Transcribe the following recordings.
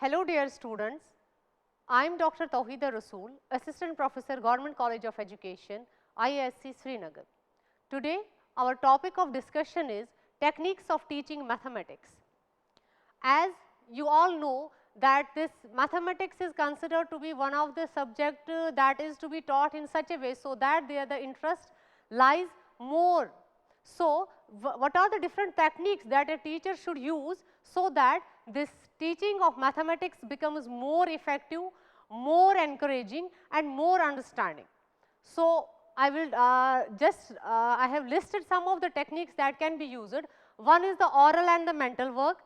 Hello dear students, I am Dr. Tawheeda Rasool, Assistant Professor, Government College of Education, IISc Srinagar. Today our topic of discussion is techniques of teaching mathematics. As you all know that this mathematics is considered to be one of the subject that is to be taught in such a way, so that there the interest lies more. So, what are the different techniques that a teacher should use so that this teaching of mathematics becomes more effective, more encouraging and more understanding. So, I will I have listed some of the techniques that can be used. One is the oral and the mental work,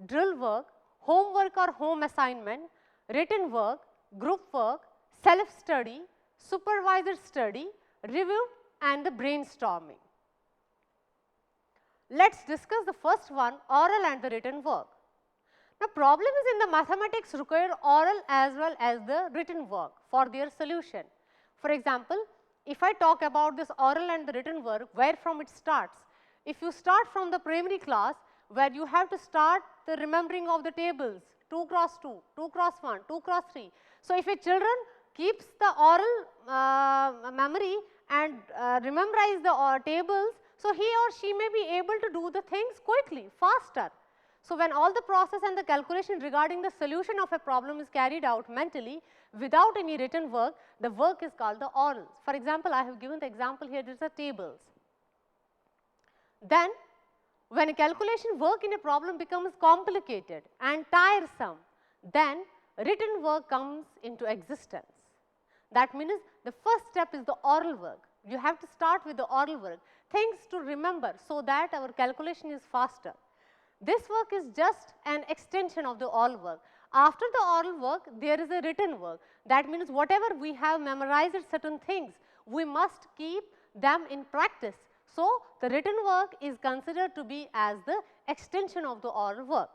drill work, homework or home assignment, written work, group work, self-study, supervised study, review and the brainstorming. Let us discuss the first one, oral and the written work. Now, problem is in the mathematics require oral as well as the written work for their solution. For example, if I talk about this oral and the written work, where from it starts? If you start from the primary class, where you have to start the remembering of the tables 2 cross 2, 2 cross 1, 2 cross 3. So, if a children keeps the oral memory and memorize the tables, so he or she may be able to do the things quickly, faster. So, when all the process and the calculation regarding the solution of a problem is carried out mentally without any written work, the work is called the oral. For example, I have given the example here, these are tables. Then, when a calculation work in a problem becomes complicated and tiresome, then written work comes into existence. That means the first step is the oral work. You have to start with the oral work, things to remember so that our calculation is faster. This work is just an extension of the oral work. After the oral work, there is a written work. That means whatever we have memorized certain things, we must keep them in practice. So, the written work is considered to be as the extension of the oral work.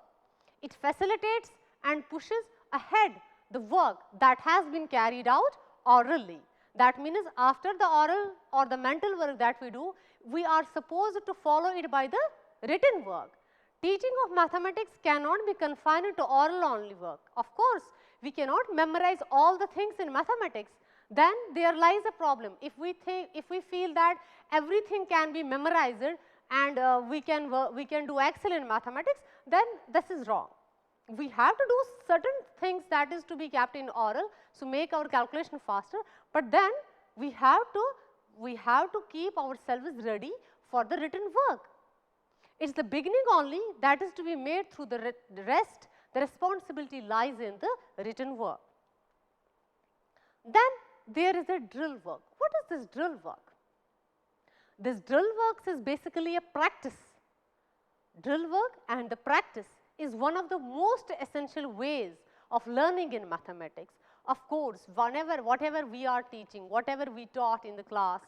It facilitates and pushes ahead the work that has been carried out orally. That means after the oral or the mental work that we do, we are supposed to follow it by the written work. Teaching of mathematics cannot be confined to oral only work. Of course, we cannot memorize all the things in mathematics. Then there lies a problem. If we feel that everything can be memorized and we can do excel in mathematics, then this is wrong. We have to do certain things that is to be kept in oral, so make our calculation faster, but then we have to keep ourselves ready for the written work. It is the beginning only that is to be made through the rest. The responsibility lies in the written work. Then there is a drill work. What is this drill work? This drill work is basically a practice. Drill work and the practice is one of the most essential ways of learning in mathematics. Of course, whatever we are teaching, whatever we taught in the class,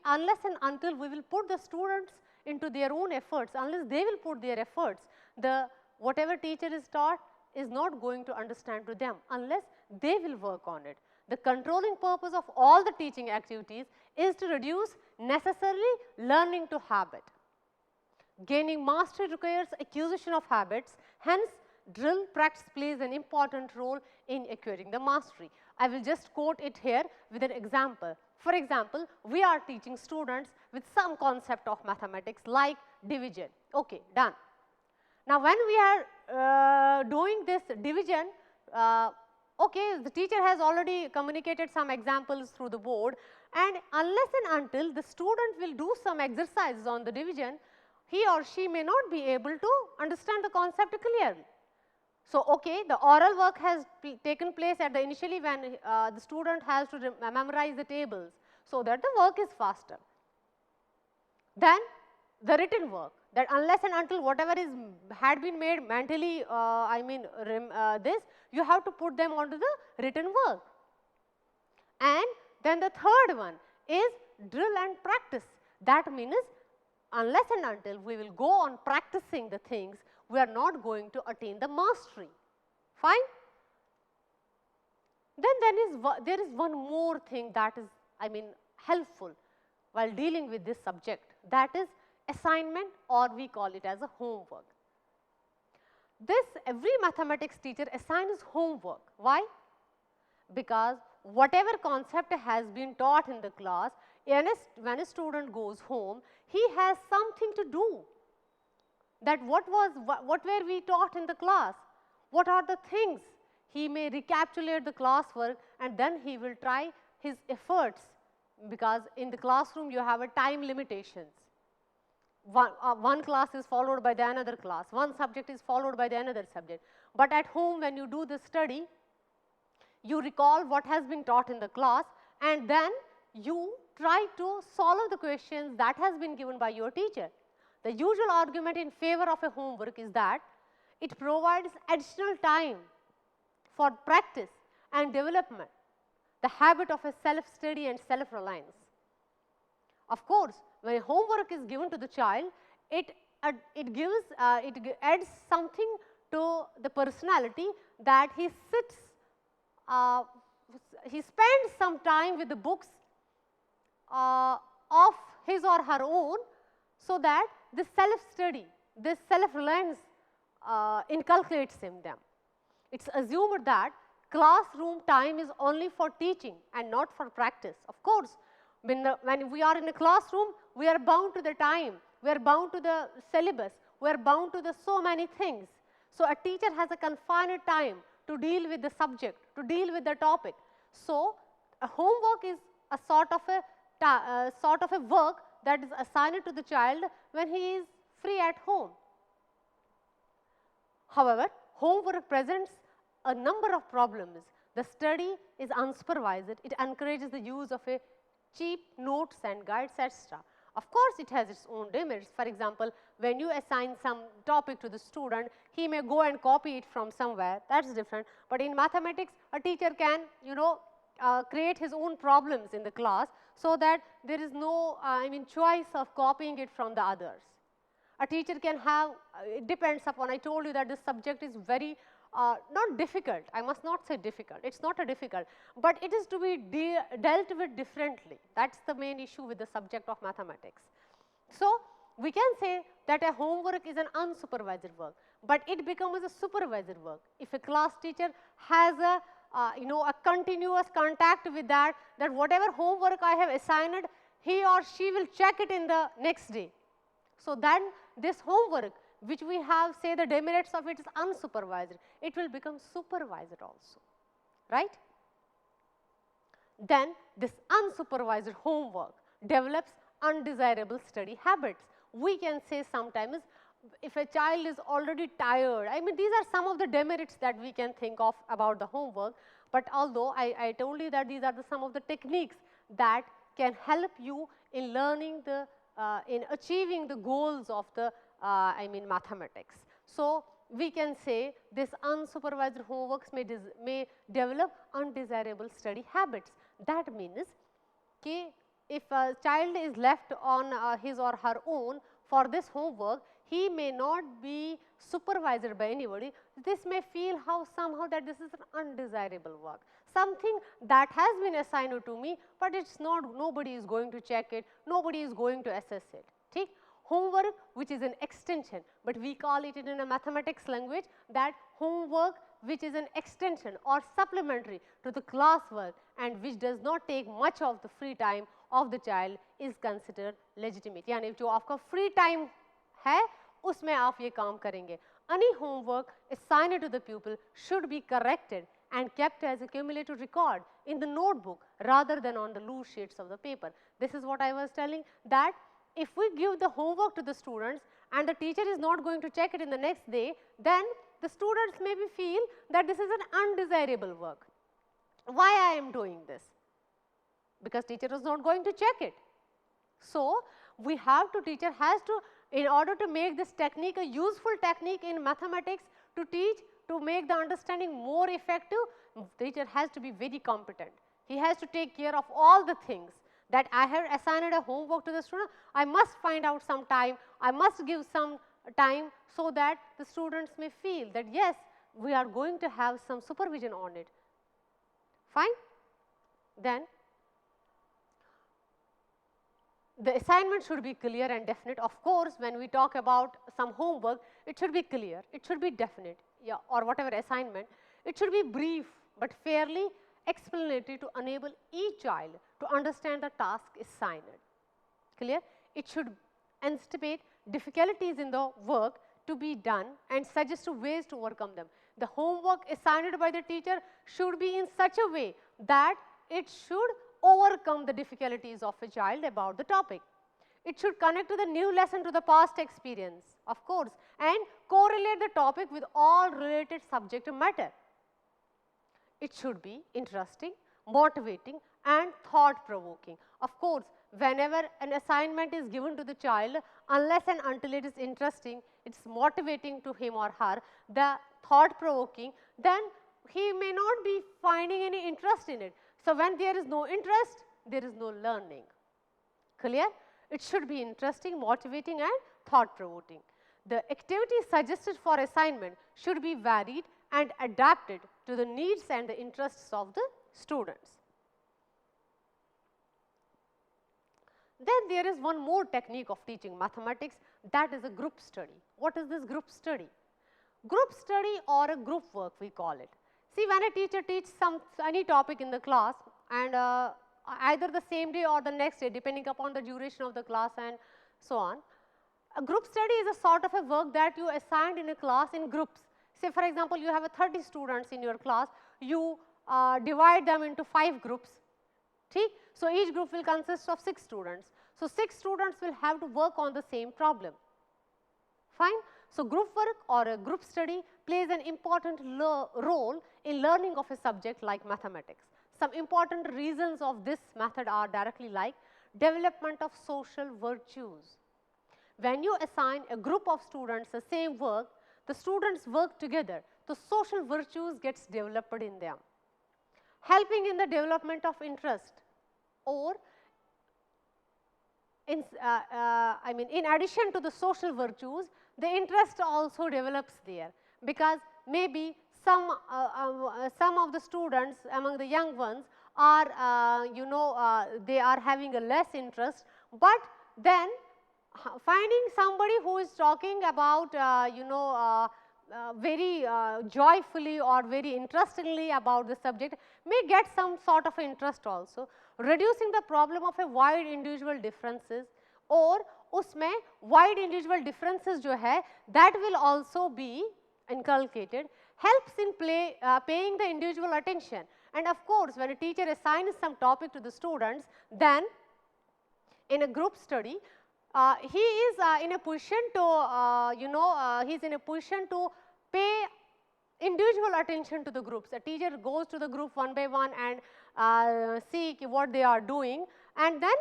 unless and until we will put the students into their own efforts, unless they will put their efforts, whatever teacher is taught is not going to understand to them unless they will work on it. The controlling purpose of all the teaching activities is to reduce necessarily learning to habit. Gaining mastery requires acquisition of habits, hence drill practice plays an important role in acquiring the mastery. I will just quote it here with an example. For example, we are teaching students with some concept of mathematics like division. Okay, done. Now, when we are doing this division, okay, the teacher has already communicated some examples through the board, and unless and until the student will do some exercises on the division, he or she may not be able to understand the concept clearly. So, okay, the oral work has taken place at the initially when the student has to memorize the tables, so that the work is faster. Then the written work, that unless and until whatever had been made mentally, you have to put them onto the written work. And then the third one is drill and practice. That means unless and until we will go on practicing the things, we are not going to attain the mastery. Fine? Then there is one more thing that is, helpful while dealing with this subject, that is assignment, or we call it as a homework. This every mathematics teacher assigns homework. Why? Because whatever concept has been taught in the class, when a student goes home, he has something to do. That what were we taught in the class? What are the things? He may recapitulate the classwork and then he will try his efforts, because in the classroom you have a time limitations. One class is followed by the another class, one subject is followed by the another subject. But at home, when you do the study, you recall what has been taught in the class and then you try to solve the questions that has been given by your teacher. The usual argument in favor of a homework is that it provides additional time for practice and development, the habit of a self-study and self-reliance. Of course, when homework is given to the child, it adds something to the personality, that he spends some time with the books of his or her own, so that this self-study, this self-reliance inculcates in them. It's assumed that classroom time is only for teaching and not for practice. Of course, when we are in a classroom, we are bound to the time, we are bound to the syllabus, we are bound to the so many things. So a teacher has a confined time to deal with the subject, to deal with the topic. So a homework is a sort of a work that is assigned to the child when he is free at home. However, homework presents a number of problems. The study is unsupervised. It encourages the use of a cheap notes and guides, etc. Of course, it has its own demerits. For example, when you assign some topic to the student, he may go and copy it from somewhere. That's different. But in mathematics, a teacher can, create his own problems in the class, so that there is no, choice of copying it from the others. A teacher can have, it depends upon, I told you that this subject is very, not difficult, I must not say difficult, it's not a difficult, but it is to be dealt with differently. That's the main issue with the subject of mathematics. So we can say that a homework is an unsupervised work, but it becomes a supervised work if a class teacher has a continuous contact with that whatever homework I have assigned, he or she will check it in the next day. So then this homework, which we have, say, the demerits of it is unsupervised, it will become supervised also, right? Then this unsupervised homework develops undesirable study habits. We can say sometimes, if a child is already tired, these are some of the demerits that we can think of about the homework, but although I told you that these are some of the techniques that can help you in learning in achieving the goals of the mathematics. So we can say this unsupervised homeworks may develop undesirable study habits. That means, if a child is left on his or her own for this homework, he may not be supervised by anybody. This may feel somehow that this is an undesirable work, something that has been assigned to me, but it's not, nobody is going to check it, nobody is going to assess it. Okay? Homework, which is an extension, but we call it in a mathematics language that homework which is an extension or supplementary to the classwork and which does not take much of the free time of the child is considered legitimate. यानी जो आपका free time है उसमें आप ये काम करेंगे. Any homework assigned to the pupil should be corrected and kept as a cumulative record in the notebook rather than on the loose sheets of the paper. This is what I was telling, that if we give the homework to the students and the teacher is not going to check it in the next day, then the students maybe feel that this is an undesirable work. Why I am doing this? Because teacher is not going to check it. So teacher has to, in order to make this technique a useful technique in mathematics to teach, to make the understanding more effective, teacher has to be very competent. He has to take care of all the things that I have assigned a homework to the student. I must find out some time, I must give some time so that the students may feel that yes, we are going to have some supervision on it. Fine? Then the assignment should be clear and definite. Of course, when we talk about some homework, it should be clear, it should be definite, yeah, or whatever assignment, it should be brief but fairly explanatory to enable each child to understand the task assigned. Clear? It should anticipate difficulties in the work to be done and suggest ways to overcome them. The homework assigned by the teacher should be in such a way that it should overcome the difficulties of a child about the topic. It should connect to the new lesson to the past experience, of course, and correlate the topic with all related subject matter. It should be interesting, motivating and thought provoking. Of course, whenever an assignment is given to the child, unless and until it is interesting, it is motivating to him or her, the thought provoking, then he may not be finding any interest in it. So, when there is no interest, there is no learning. Clear? It should be interesting, motivating and thought provoking. The activities suggested for assignment should be varied and adapted to the needs and the interests of the students. Then there is one more technique of teaching mathematics, that is a group study. What is this group study? Group study or a group work we call it. See, when a teacher teaches any topic in the class and either the same day or the next day depending upon the duration of the class and so on, a group study is a sort of a work that you assigned in a class in groups. Say for example, you have 30 students in your class, you divide them into 5 groups. So, each group will consist of 6 students. So, 6 students will have to work on the same problem. Fine. So, group work or a group study plays an important role in learning of a subject like mathematics. Some important reasons of this method are directly like development of social virtues. When you assign a group of students the same work, the students work together, the social virtues gets developed in them, helping in the development of interest, or in addition to the social virtues, the interest also develops there, because maybe some of the students among the young ones are they are having a less interest, but then finding somebody who is talking about very joyfully or very interestingly about the subject may get some sort of interest also, reducing the problem of a wide individual differences, और उसमें wide individual differences जो है that will also be inculcated, helps in paying the individual attention. And of course, when a teacher assigns some topic to the students, then in a group study, he is in a position to he is in a position to pay individual attention to the groups. A teacher goes to the group one by one and see what they are doing, and then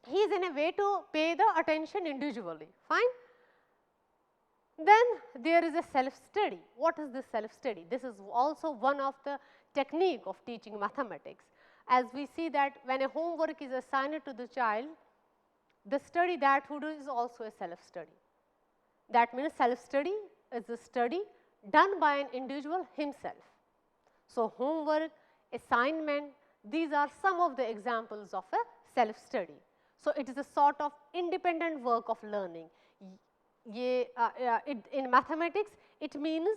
he is in a way to pay the attention individually. Fine. Then there is a self-study. What is this self-study? This is also one of the technique of teaching mathematics. As we see that when a homework is assigned to the child, the study that who does is also a self-study. That means self-study is a study done by an individual himself. So, homework, assignment, these are some of the examples of a self-study. So, it is a sort of independent work of learning. In mathematics, it means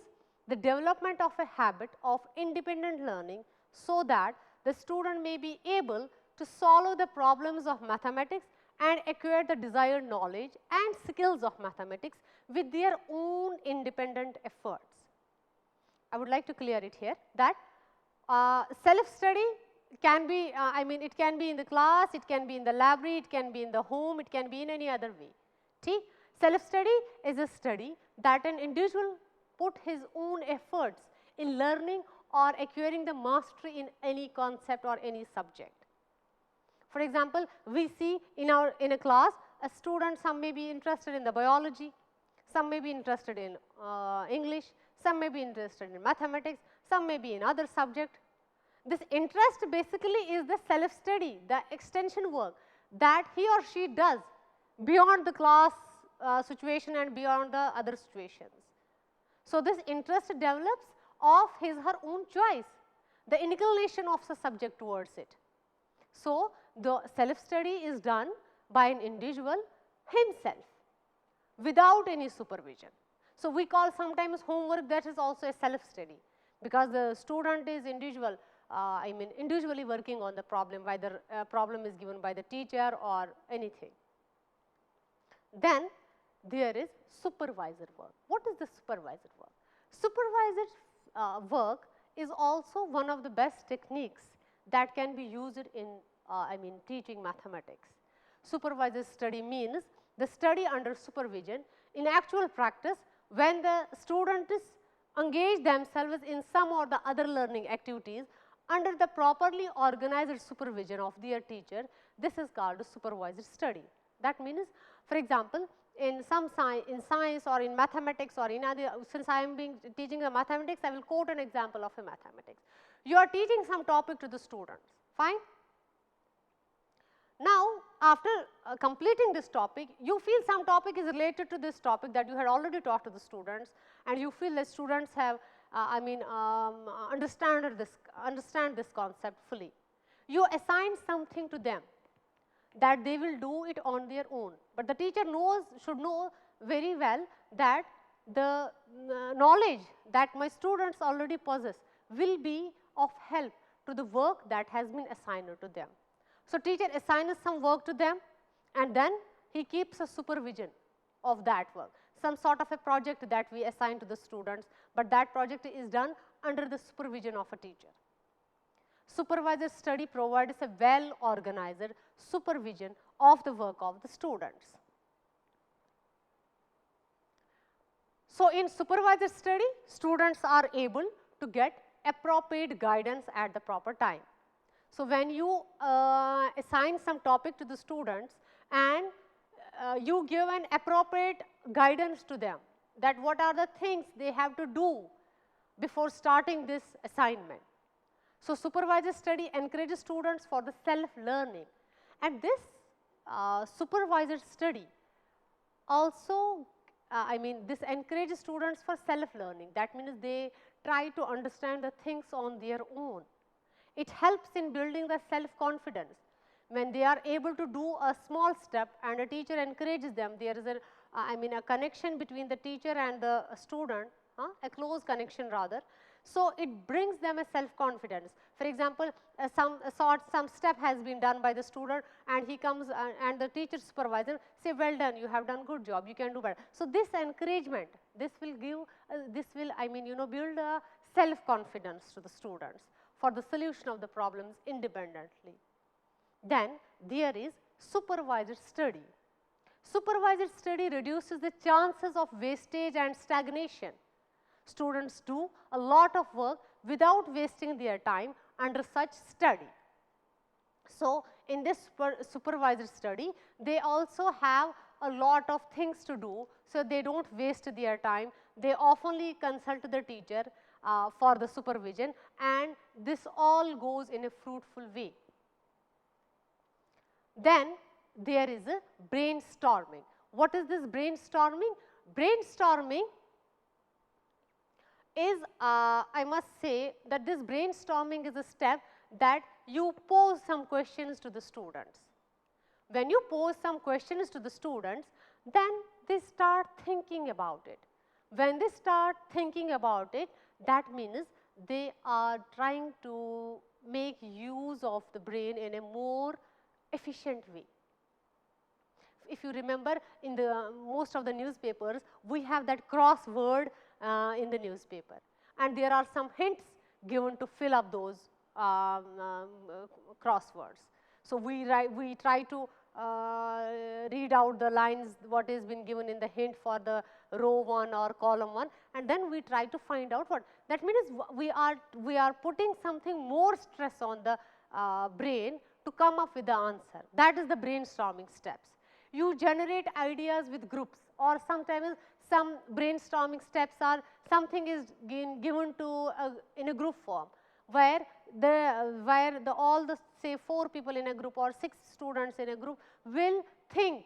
the development of a habit of independent learning, so that the student may be able to solve the problems of mathematics and acquire the desired knowledge and skills of mathematics with their own independent efforts. I would like to clear it here that self-study can be, it can be in the class, it can be in the library, it can be in the home, it can be in any other way. Self-study is a study that an individual put his own efforts in learning or acquiring the mastery in any concept or any subject. For example, we see in a class, a student, some may be interested in the biology, some may be interested in English, some may be interested in mathematics, some may be in other subject. This interest basically is the self-study, the extension work that he or she does beyond the class situation and beyond the other situations. So, this interest develops of his her own choice, the inclination of the subject towards it. So, the self-study is done by an individual himself without any supervision. So, we call sometimes homework that is also a self-study, because the student is individual, individually working on the problem, whether a problem is given by the teacher or anything. Then there is supervisor work. What is the supervisor work? Supervisor work is also one of the best techniques that can be used in teaching mathematics. Supervisor study means the study under supervision. In actual practice, when the students engage themselves in some or the other learning activities under the properly organized supervision of their teacher, this is called supervised study. That means, for example, in science or in mathematics or in other, since I am teaching the mathematics, I will quote an example of a mathematics. You are teaching some topic to the students, fine. Now, after completing this topic, you feel some topic is related to this topic that you had already taught to the students, and you feel the students have understand this concept fully. You assign something to them that they will do it on their own, but the teacher should know very well that the knowledge that my students already possess will be of help to the work that has been assigned to them. So, teacher assigns some work to them, and then he keeps a supervision of that work, some sort of a project that we assign to the students, but that project is done under the supervision of a teacher. Supervisor study provides a well organized supervision of the work of the students. So, in supervisor study, students are able to get appropriate guidance at the proper time. So, when you assign some topic to the students and you give an appropriate guidance to them, that what are the things they have to do before starting this assignment. So, supervisor study encourages students for the self-learning, and this supervisor study also, this encourages students for self-learning. That means they try to understand the things on their own. It helps in building the self-confidence. When they are able to do a small step and a teacher encourages them, there is a connection between the teacher and the student, a close connection rather. So, it brings them a self-confidence. For example, some step has been done by the student, and he comes and the teacher supervisor say, well done, you have done good job, you can do better. So, this encouragement, this will give, build a self-confidence to the students for the solution of the problems independently. Then there is supervised study. Supervised study reduces the chances of wastage and stagnation. Students do a lot of work without wasting their time under such study. So, in this supervised study, they also have a lot of things to do, so they do not waste their time. They oftenly consult the teacher for the supervision, and this all goes in a fruitful way. Then there is a brainstorming. What is this brainstorming? Brainstorming is, I must say that this brainstorming is a step that you pose some questions to the students. When you pose some questions to the students, then they start thinking about it. When they start thinking about it, that means they are trying to make use of the brain in a more efficient way. If you remember, in the most of the newspapers, we have that crossword in the newspaper, and there are some hints given to fill up those crosswords. So, we try to read out the lines what is been given in the hint for the row 1 or column 1, and then we try to find out what. That means we are putting something more stress on the brain to come up with the answer. That is the brainstorming steps. You generate ideas with groups, or sometimes some brainstorming steps are something is given to in a group form, where all the say 4 people in a group or 6 students in a group will think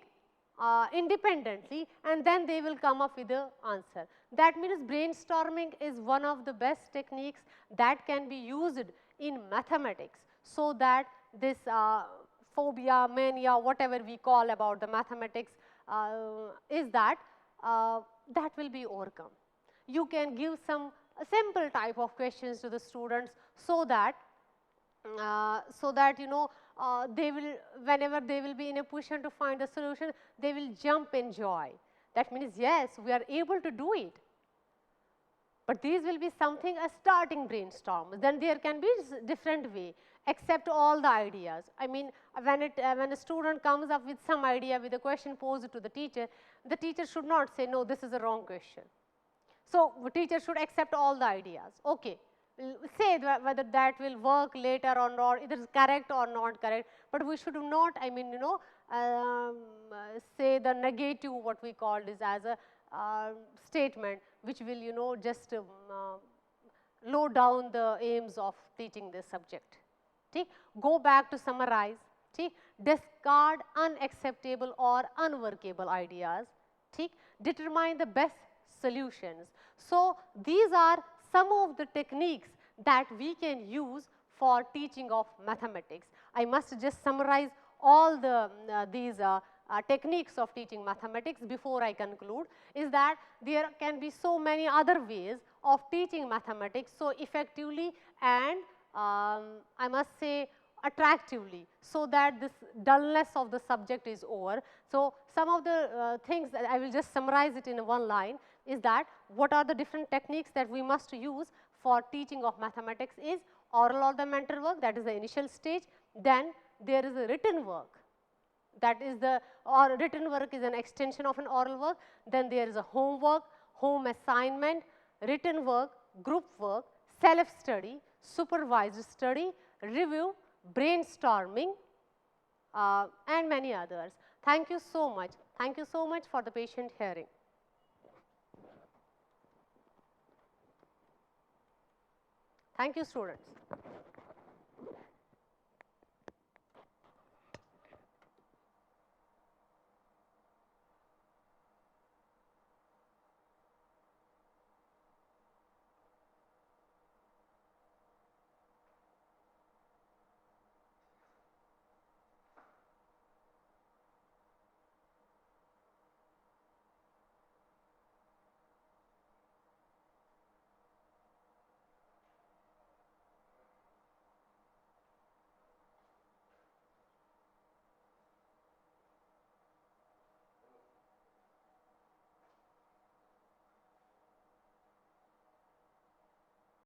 independently, and then they will come up with the answer. That means brainstorming is one of the best techniques that can be used in mathematics, so that this phobia, mania, whatever we call about the mathematics, is that that will be overcome. You can give some simple type of questions to the students so that you know they will, whenever they will be in a position to find the solution, they will jump in joy. That means, yes, we are able to do it. But these will be something, a starting brainstorm. Then there can be different way, accept all the ideas. I mean, when a student comes up with some idea, with a question posed to the teacher should not say, no, this is a wrong question. So the teacher should accept all the ideas. Okay, say whether that will work later or not, either is correct or not correct. But we should not, I mean, you know, say the negative, what we called is as a statement, which will, you know, just low down the aims of teaching this subject. Okay? Go back to summarize. Okay? Discard unacceptable or unworkable ideas. Okay? Determine the best solutions. So these are some of the techniques that we can use for teaching of mathematics. I must just summarize all the these techniques of teaching mathematics before I conclude, is that there can be so many other ways of teaching mathematics so effectively and I must say attractively, so that this dullness of the subject is over. So some of the things that I will just summarize it in one line is that what are the different techniques that we must use for teaching of mathematics is oral or the mental work, that is the initial stage. Then there is a written work, that is the, or written work is an extension of an oral work. Then there is a homework, home assignment, written work, group work, self-study, supervised study, review, brainstorming, and many others. Thank you so much. Thank you so much for the patient hearing. Thank you, students.